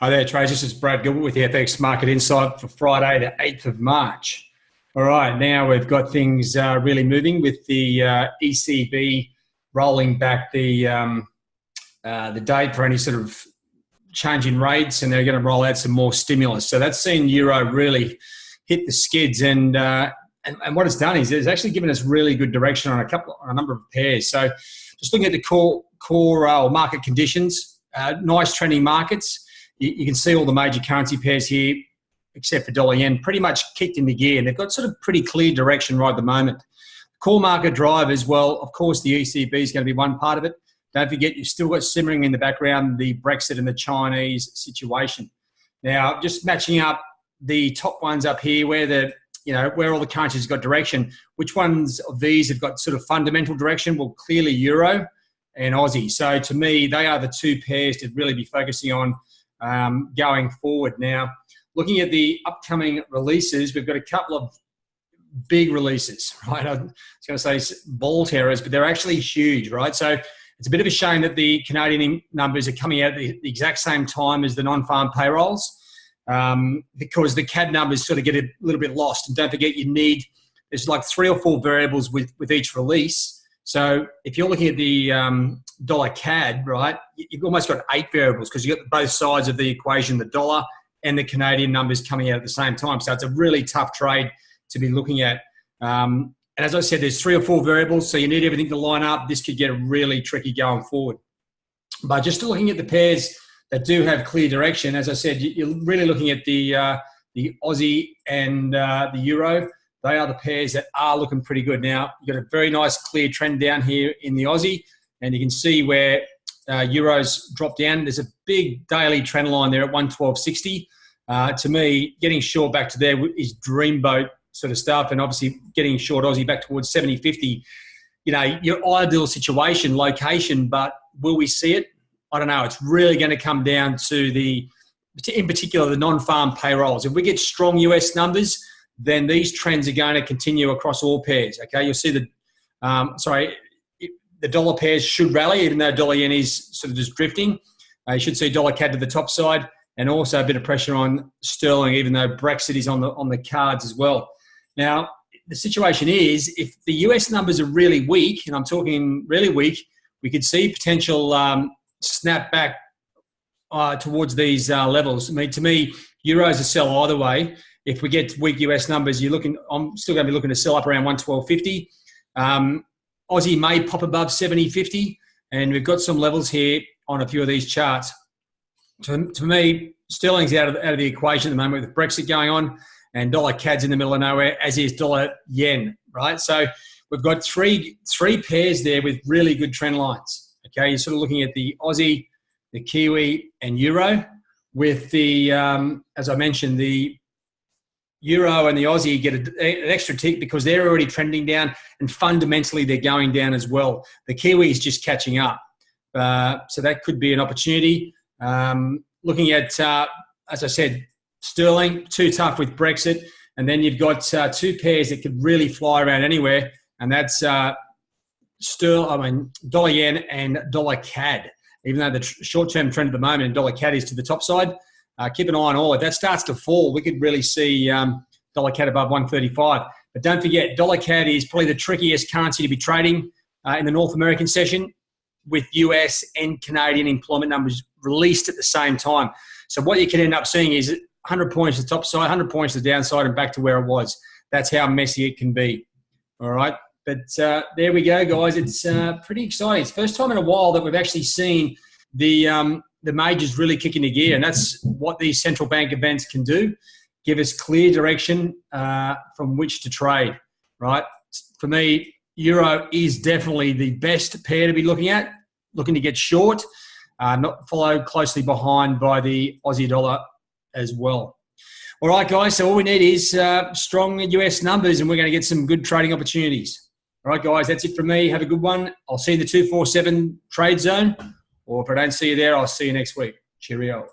Hi there, traders. This is Brad Gilbert with the FX Market Insight for Friday, the 8th of March. All right, now we've got things really moving with the ECB rolling back the date for any sort of change in rates, and they're going to roll out some more stimulus. So that's seen Euro really hit the skids, and what it's done is it's actually given us really good direction on a number of pairs. So just looking at the core market conditions, nice trending markets. You can see all the major currency pairs here, except for dollar yen, pretty much kicked into gear. And they've got sort of pretty clear direction right at the moment. Core market drivers, well, of course, the ECB is going to be one part of it. Don't forget, you've still got simmering in the background the Brexit and the Chinese situation. Now, just matching up the top ones up here, where all the currencies have got direction. Which ones of these have got sort of fundamental direction? Well, clearly Euro and Aussie. So to me, they are the two pairs to really be focusing on going forward. Now, looking at the upcoming releases, we've got a couple of big releases, right? I was going to say ball terrors, but they're actually huge, right? So it's a bit of a shame that the Canadian numbers are coming out at the exact same time as the non-farm payrolls, because the CAD numbers sort of get a little bit lost. And don't forget, there's like 3 or 4 variables with each release. So if you're looking at the dollar CAD, right, you've almost got 8 variables because you've got both sides of the equation, the dollar and the Canadian numbers coming out at the same time. So it's a really tough trade to be looking at. And as I said, there's 3 or 4 variables, so you need everything to line up. This could get really tricky going forward. But just looking at the pairs that do have clear direction, as I said, you're really looking at the Aussie and the Euro. They are the pairs that are looking pretty good. Now, you've got a very nice clear trend down here in the Aussie, and you can see where Euros drop down. There's a big daily trend line there at 112.60. To me, getting short back to there is dreamboat sort of stuff, and obviously getting short Aussie back towards 70.50. Your ideal situation, location, but will we see it? I don't know. It's really going to come down to in particular, the non-farm payrolls. If we get strong US numbers, then these trends are going to continue across all pairs. Okay, you'll see the dollar pairs should rally, even though dollar yen is sort of just drifting. You should see dollar CAD to the top side, and also a bit of pressure on sterling, even though Brexit is on the cards as well. Now, the situation is, if the US numbers are really weak, and I'm talking really weak, we could see potential snap back towards these levels. I mean, to me, Euro's a sell either way. If we get weak US numbers, I'm still going to be looking to sell up around 112.50. Aussie may pop above 70.50, and we've got some levels here on a few of these charts. To me, sterling's out of the equation at the moment with Brexit going on, and dollar CAD's in the middle of nowhere, as is dollar yen, right? So we've got three pairs there with really good trend lines. Okay, you're sort of looking at the Aussie, the Kiwi, and Euro, with the, as I mentioned, the Euro and the Aussie get an extra tick because they're already trending down, and fundamentally they're going down as well. The Kiwi is just catching up. So that could be an opportunity. Looking at, as I said, sterling, too tough with Brexit. And then you've got 2 pairs that could really fly around anywhere, and that's dollar yen and dollar CAD. Even though the short-term trend at the moment in dollar CAD is to the top side, keep an eye on all. If that starts to fall, we could really see dollar CAD above 135. But don't forget, dollar CAD is probably the trickiest currency to be trading in the North American session, with US and Canadian employment numbers released at the same time. So what you can end up seeing is 100 points to the top side, 100 points to the downside, and back to where it was. That's how messy it can be. All right. But there we go, guys. It's pretty exciting. It's the first time in a while that we've actually seen the majors really kick into gear, and that's what these central bank events can do: give us clear direction from which to trade. Right? For me, Euro is definitely the best pair to be looking at, looking to get short, not followed closely behind by the Aussie dollar as well. All right, guys. So all we need is strong US numbers, and we're going to get some good trading opportunities. All right, guys. That's it from me. Have a good one. I'll see you in the 247 trade zone. Or if I don't see you there, I'll see you next week. Cheerio.